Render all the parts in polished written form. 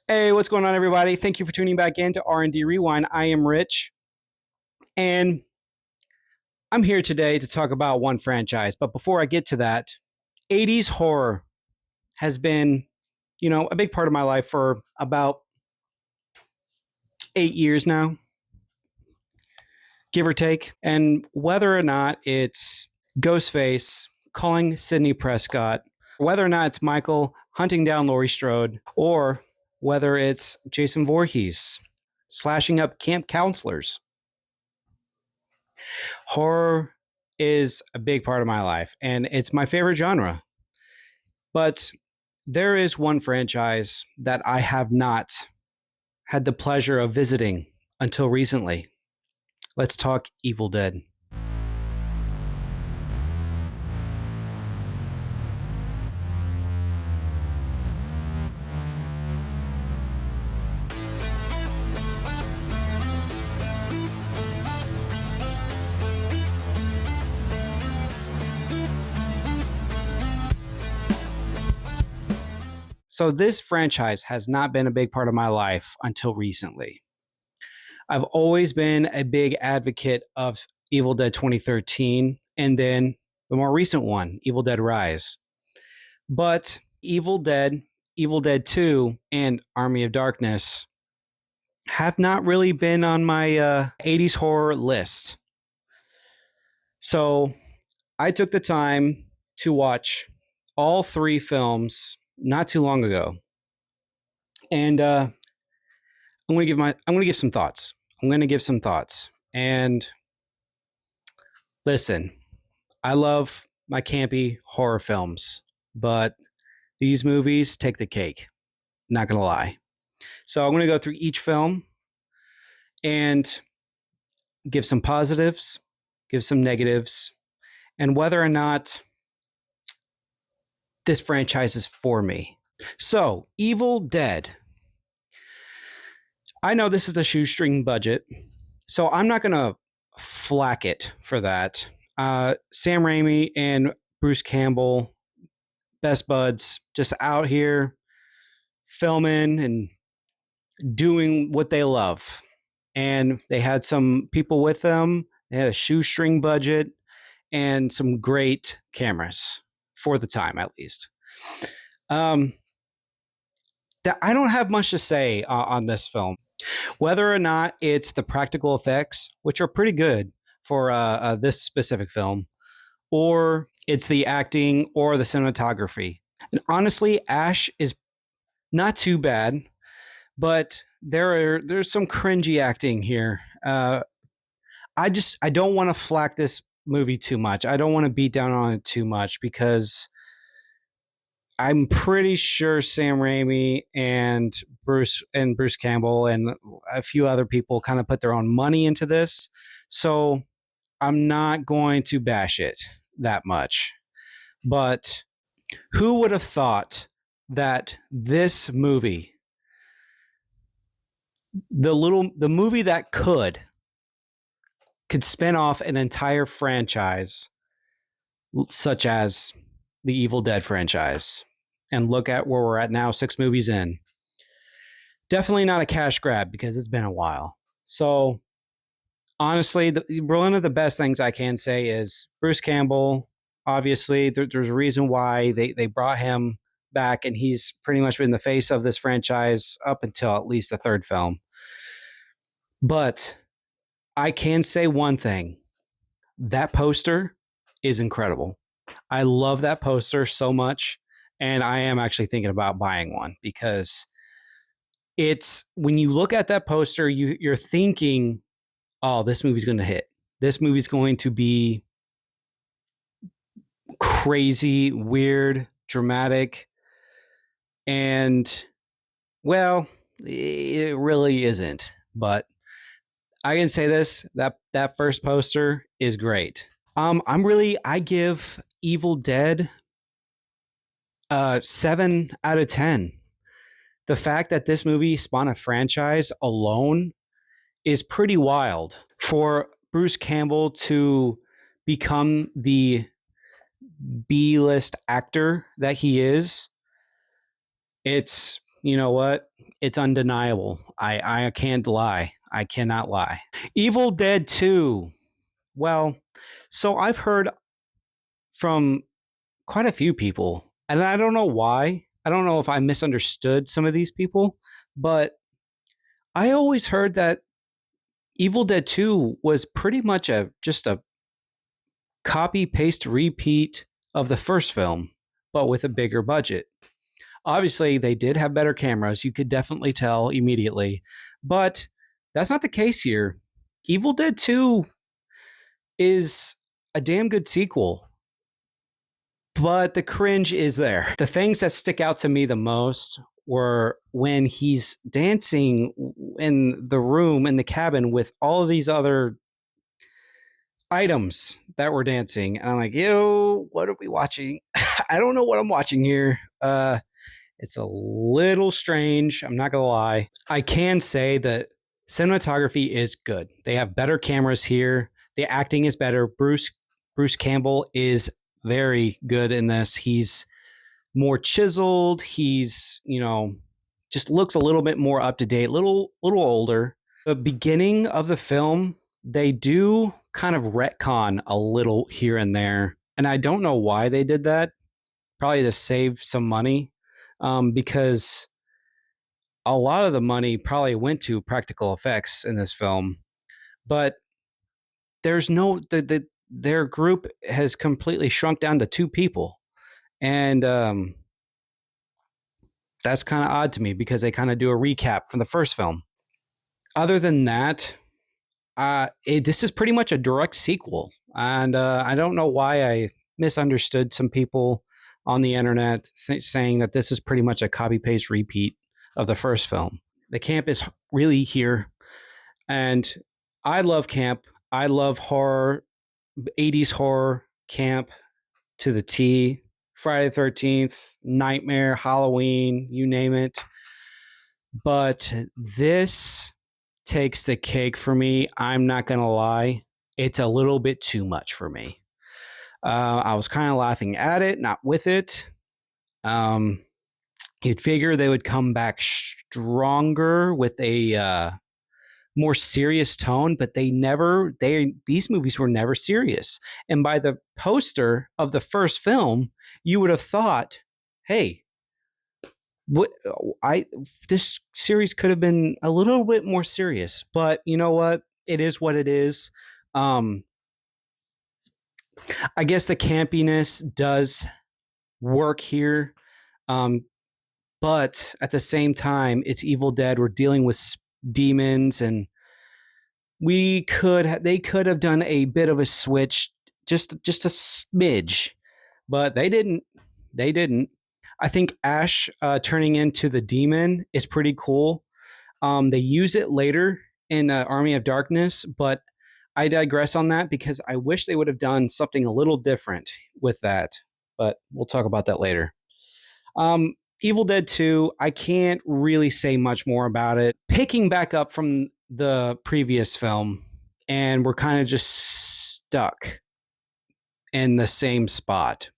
Hey, what's going on, everybody? Thank you for tuning back in to R&D Rewind. I am Rich, and I'm here today to talk about one franchise. But before I get to that, 80s horror has been, a big part of my life for about 8 years now, give or take. And whether or not it's Ghostface calling Sidney Prescott, whether or not it's Michael hunting down Laurie Strode, or whether it's Jason Voorhees slashing up camp counselors, horror is a big part of my life, and it's my favorite genre. But there is one franchise that I have not had the pleasure of visiting until recently. Let's talk Evil Dead. So, this franchise has not been a big part of my life until recently. I've always been a big advocate of Evil Dead 2013 and then the more recent one, Evil Dead Rise. But Evil Dead 2, and Army of Darkness have not really been on my 80s horror list. So I took the time to watch all three films not too long ago. And I'm going to give some thoughts. I'm going to give some thoughts. And listen, I love my campy horror films, but these movies take the cake. Not going to lie. So I'm going to go through each film and give some positives, give some negatives, and whether or not this franchise is for me. So, Evil Dead. I know this is a shoestring budget, so I'm not going to flack it for that. Sam Raimi and Bruce Campbell, best buds, just out here filming and doing what they love. And they had some people with them. They had a shoestring budget and some great cameras for the time, at least. I don't have much to say on this film. Whether or not it's the practical effects, which are pretty good for this specific film, or it's the acting or the cinematography. And honestly, Ash is not too bad, but there's some cringy acting here. I don't want to flack this movie too much. I don't want to beat down on it too much because I'm pretty sure Sam Raimi and Bruce Campbell and a few other people kind of put their own money into this. So I'm not going to bash it that much. But who would have thought that this movie, the movie that could spin off an entire franchise such as the Evil Dead franchise, and look at where we're at now, 6 movies in. Definitely not a cash grab because it's been a while. So honestly, one of the best things I can say is Bruce Campbell. Obviously, there's a reason why they brought him back, and he's pretty much been the face of this franchise up until at least the third film. But I can say one thing. That poster is incredible. I love that poster so much, and I am actually thinking about buying one because it's when you look at that poster, you're thinking, oh, this movie's going to hit. This movie's going to be crazy, weird, dramatic, and well, it really isn't. But I can say this: that first poster is great. I give Evil Dead 7 out of 10. The fact that this movie spawned a franchise alone is pretty wild. For Bruce Campbell to become the B-list actor that he is, it's you know what? It's undeniable. I can't lie. I cannot lie. Evil Dead 2. Well, so I've heard from quite a few people, and I don't know why. I don't know if I misunderstood some of these people, but I always heard that Evil Dead 2 was pretty much a just a copy paste repeat of the first film, but with a bigger budget. Obviously, they did have better cameras. You could definitely tell immediately, but that's not the case here. Evil Dead 2 is a damn good sequel, but the cringe is there. The things that stick out to me the most were when he's dancing in the room in the cabin with all of these other items that were dancing. And I'm like, yo, what are we watching? I don't know what I'm watching here. It's a little strange. I'm not gonna lie. I can say that cinematography is good. They have better cameras here. The acting is better. Bruce Campbell is very good in this. He's more chiseled. He's, just looks a little bit more up to date, little older. The beginning of the film, they do kind of retcon a little here and there. And I don't know why they did that. Probably to save some money, because a lot of the money probably went to practical effects in this film. But there's no their group has completely shrunk down to two people, and that's kind of odd to me because they kind of do a recap from the first film. Other than that, this is pretty much a direct sequel, and I don't know why I misunderstood some people on the internet saying that this is pretty much a copy paste repeat of the first film. The camp is really here, and I love camp. I love horror, 80s horror camp to the T. Friday the 13th, Nightmare, Halloween, you name it. But this takes the cake for me. I'm not going to lie. It's a little bit too much for me. I was kind of laughing at it, not with it. Um, you'd figure they would come back stronger with a more serious tone, but these movies were never serious. And by the poster of the first film, you would have thought, hey, what I this series could have been a little bit more serious, but you know what? It is what it is. Um, I guess the campiness does work here, um, but at the same time, it's Evil Dead. We're dealing with demons, and they could have done a bit of a switch, just a smidge, but they didn't. They didn't. I think Ash turning into the demon is pretty cool. They use it later in Army of Darkness, but I digress on that because I wish they would have done something a little different with that. But we'll talk about that later. Um, Evil Dead 2, I can't really say much more about it. Picking back up from the previous film, and we're kind of just stuck in the same spot,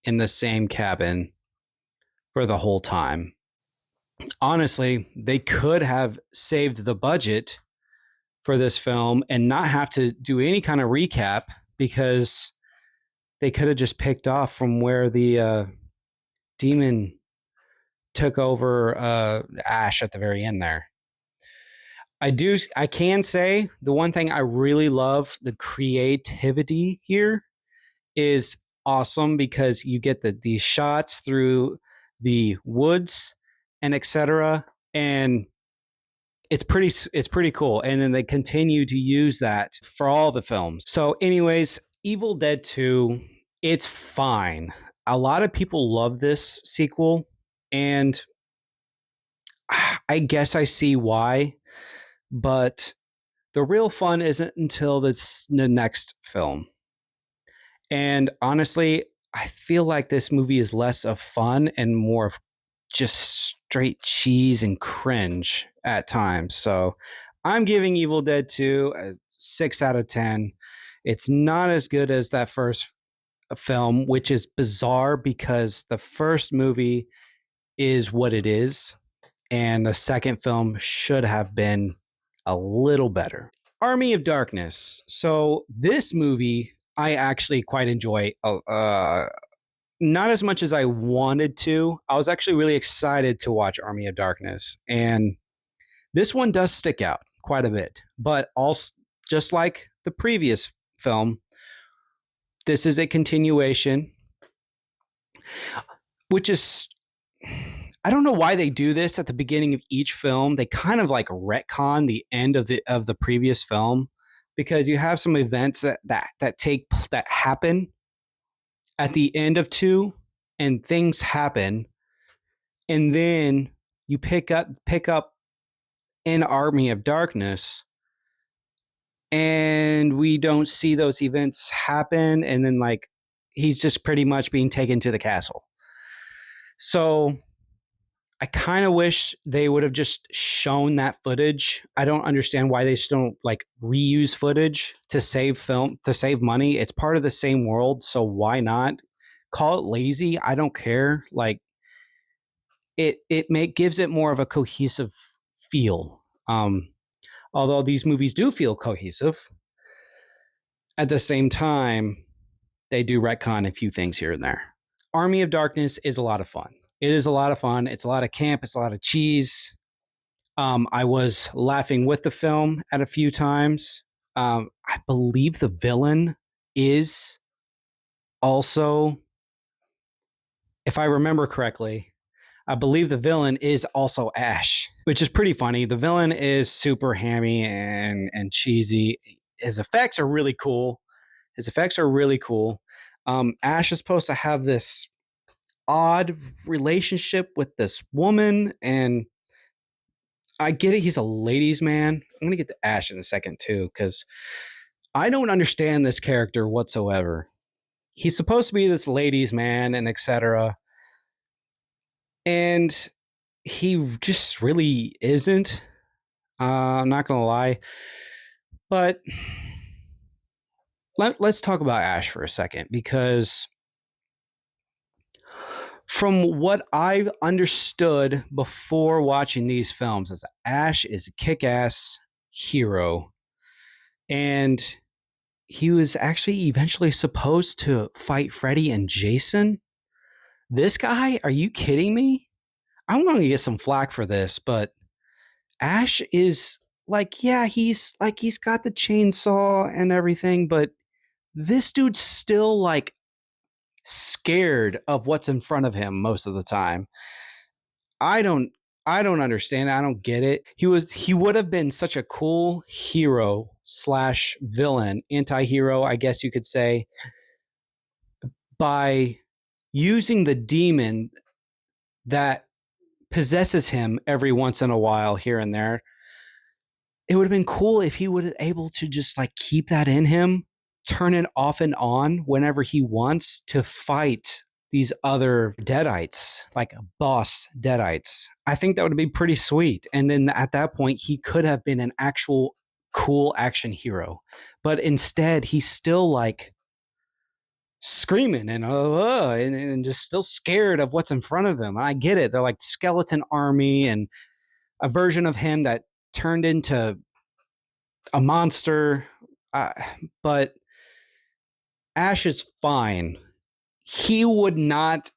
in the same cabin for the whole time. Honestly, they could have saved the budget for this film and not have to do any kind of recap because they could have just picked off from where the demon took over Ash at the very end there. I can say the one thing I really love, the creativity here is awesome because you get these shots through the woods and etc. And it's pretty cool. And then they continue to use that for all the films. So, anyways, Evil Dead 2, it's fine. A lot of people love this sequel, and I guess I see why, but the real fun isn't until the next film. And honestly, I feel like this movie is less of fun and more of just straight cheese and cringe at times. So I'm giving Evil Dead 2 a 6 out of 10. It's not as good as that first film, which is bizarre because the first movie is what it is. and the second film should have been a little better. Army of Darkness. So this movie I actually quite enjoy. Not as much as I wanted to. I was actually really excited to watch Army of Darkness, and this one does stick out quite a bit. But also, just like the previous film, this is a continuation, which is, I don't know why they do this at the beginning of each film. They kind of like retcon the end of the previous film, because you have some events that happen at the end of two, and things happen, and then you pick up in Army of Darkness, and we don't see those events happen, and then like he's just pretty much being taken to the castle. So I kind of wish they would have just shown that footage. I don't understand why they just don't like reuse footage to save money. It's part of the same world, so why not? Call it lazy. I don't care. Like it gives it more of a cohesive feel. Although these movies do feel cohesive, at the same time, they do retcon a few things here and there. Army of Darkness is a lot of fun. It is a lot of fun. It's a lot of camp. It's a lot of cheese. I was laughing with the film at a few times. I believe the villain is also, if I remember correctly, I believe the villain is also Ash, which is pretty funny. The villain is super hammy and cheesy. His effects are really cool. Ash is supposed to have this odd relationship with this woman, and I get it. He's a ladies' man. I'm gonna get to Ash in a second too, because I don't understand this character whatsoever. He's supposed to be this ladies' man and etc. And he just really isn't. I'm not gonna lie, but let's talk about Ash for a second, because from what I've understood before watching these films, is Ash is a kick-ass hero, and he was actually eventually supposed to fight Freddy and Jason. This guy, are you kidding me? I'm going to get some flack for this, but Ash is like, yeah, he's got the chainsaw and everything, but this dude's still like scared of what's in front of him most of the time. I don't I don't understand. I don't get it. He would have been such a cool hero slash villain, anti-hero, I guess you could say, by using the demon that possesses him every once in a while here and there. It would have been cool if he would have able to just like keep that in him, turn it off and on whenever he wants to fight these other deadites, like boss deadites. I think that would be pretty sweet. And then at that point, he could have been an actual cool action hero. But instead, he's still like screaming and just still scared of what's in front of him. I get it. They're like skeleton army and a version of him that turned into a monster. Uh, but Ash is fine. He would not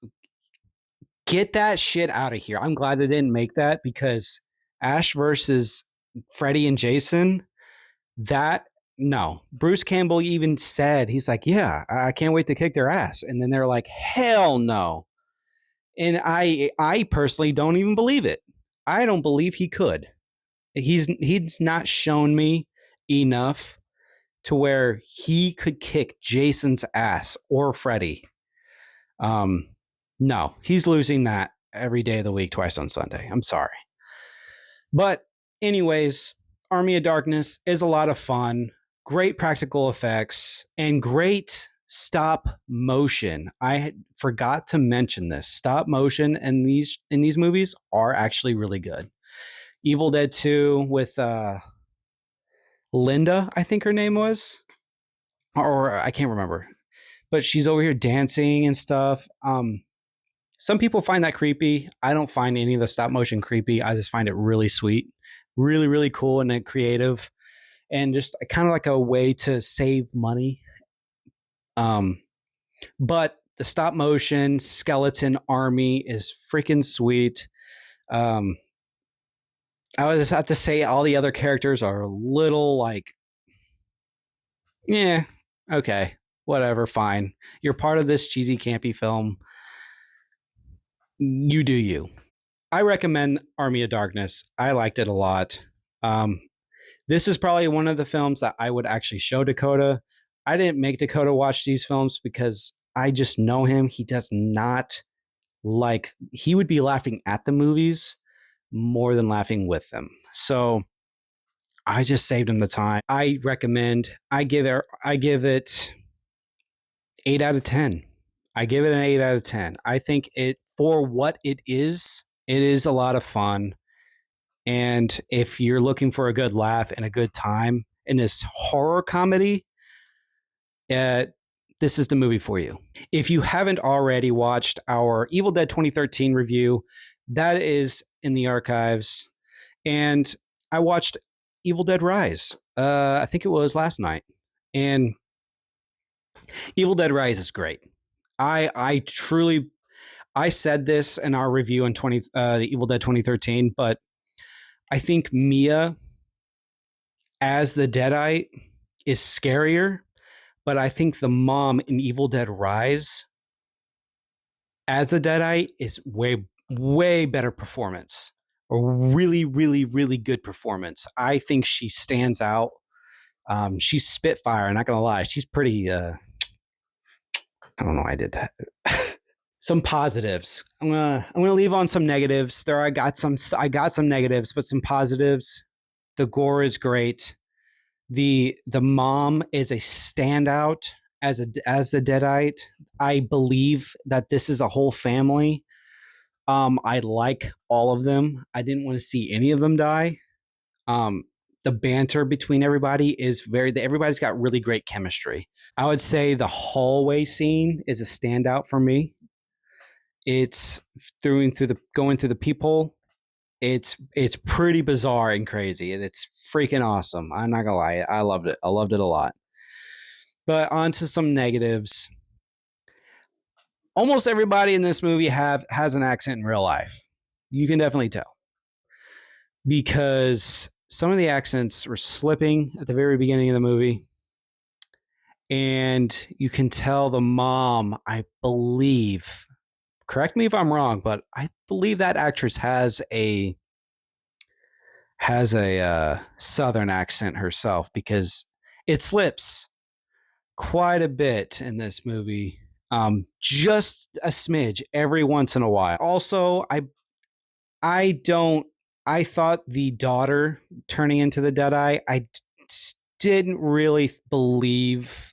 get that shit out of here. I'm glad they didn't make that, because Ash versus Freddy and Jason, that no. Bruce Campbell even said, he's like, yeah, I can't wait to kick their ass. And then they're like, hell no. And I personally don't even believe it. I don't believe he could. He's not shown me enough to where he could kick Jason's ass or Freddy. No, he's losing that every day of the week, twice on Sunday. I'm sorry. But anyways, Army of Darkness is a lot of fun, great practical effects, and great stop motion. I forgot to mention this. Stop motion in these movies are actually really good. Evil Dead 2 with Linda, I think her name was, or I can't remember, but she's over here dancing and stuff. Some people find that creepy. I don't find any of the stop motion creepy. I just find it really sweet, really, really cool and creative, and just kind of like a way to save money. Um, but the stop motion skeleton army is freaking sweet. Um, I would just have to say all the other characters are a little like, yeah, okay, whatever, fine. You're part of this cheesy, campy film. You do you. I recommend Army of Darkness. I liked it a lot. Um, this is probably one of the films that I would actually show Dakota. I didn't make Dakota watch these films because I just know him. He does not like, he would be laughing at the movies more than laughing with them. So I just saved him the time. I recommend, I give it 8 out of 10. I give it an 8 out of 10. I think it, for what it is a lot of fun. And if you're looking for a good laugh and a good time in this horror comedy, uh, this is the movie for you. If you haven't already watched our Evil Dead 2013 review, that is in the archives. And I watched Evil Dead Rise. I think it was last night. And Evil Dead Rise is great. I truly, I said this in our review in the Evil Dead 2013, but I think Mia as the Deadite is scarier, but I think the mom in Evil Dead Rise as a Deadite is way better performance. A really, really, really good performance. I think she stands out. She's Spitfire. Not gonna lie, she's pretty. I don't know. Why I did that. Some positives. I'm gonna leave on some negatives. I got some negatives, but some positives. The gore is great. The mom is a standout as the Deadite. I believe that this is a whole family. I like all of them. I didn't want to see any of them die. Um, the banter between everybody is everybody's got really great chemistry. I would say the hallway scene is a standout for me. It's through the going through the peephole. It's pretty bizarre and crazy, and it's freaking awesome. I'm not gonna lie, I loved it. I loved it a lot. But on to some negatives. Almost everybody in this movie has an accent in real life. You can definitely tell because some of the accents were slipping at the very beginning of the movie, and you can tell the mom. I believe. Correct me if I'm wrong, but I believe that actress has a southern accent herself because it slips quite a bit in this movie. Just a smidge every once in a while. Also, I don't. I thought the daughter turning into the Deadeye. Didn't really believe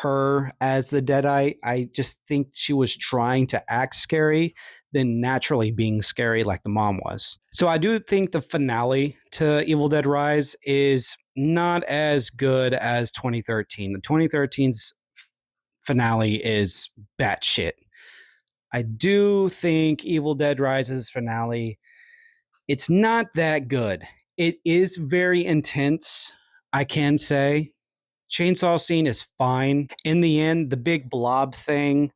her as the Deadeye. I just think she was trying to act scary than naturally being scary like the mom was. So I do think the finale to Evil Dead Rise is not as good as 2013. The 2013's finale is batshit. I do think Evil Dead Rise's finale, it's not that good. It is very intense, I can say. Chainsaw scene is fine. In the end, the big blob thing,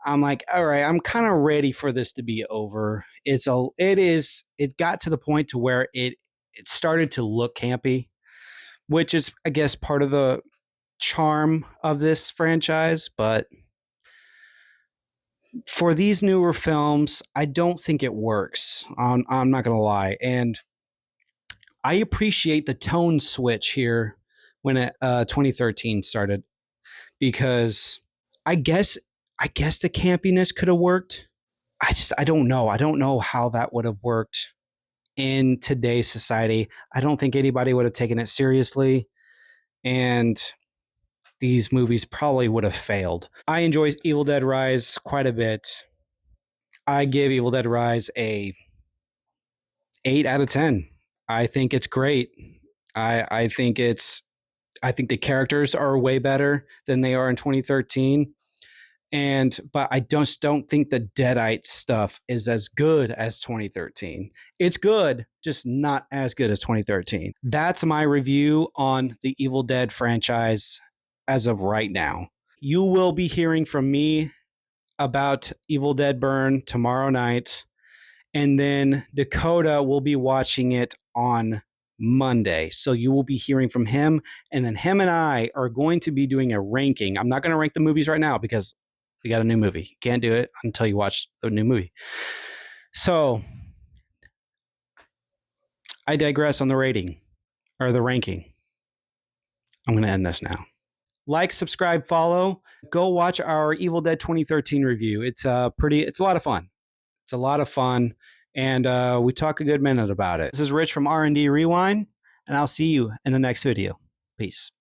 I'm like, all right, I'm kind of ready for this to be over. It got to the point to where it started to look campy, which is I guess part of the charm of this franchise, but for these newer films, I don't think it works. I'm not going to lie. And I appreciate the tone switch here when 2013 started because I guess I guess the campiness could have worked. I don't know. I don't know how that would have worked in today's society. I don't think anybody would have taken it seriously, and these movies probably would have failed. I enjoy Evil Dead Rise quite a bit. I give Evil Dead Rise a 8 out of 10. I think it's great. I think I think the characters are way better than they are in 2013. But I don't think the Deadite stuff is as good as 2013. It's good, just not as good as 2013. That's my review on the Evil Dead franchise as of right now. You will be hearing from me about Evil Dead Burn tomorrow night, and then Dakota will be watching it on Monday. So you will be hearing from him, and then him and I are going to be doing a ranking. I'm not going to rank the movies right now because we got a new movie. You can't do it until you watch the new movie. So I digress on the rating or the ranking. I'm going to end this now. Like, subscribe, follow. Go watch our Evil Dead 2013 review. It's it's a lot of fun. It's a lot of fun, and we talk a good minute about it. This is Rich from R&D Rewind, and I'll see you in the next video. Peace.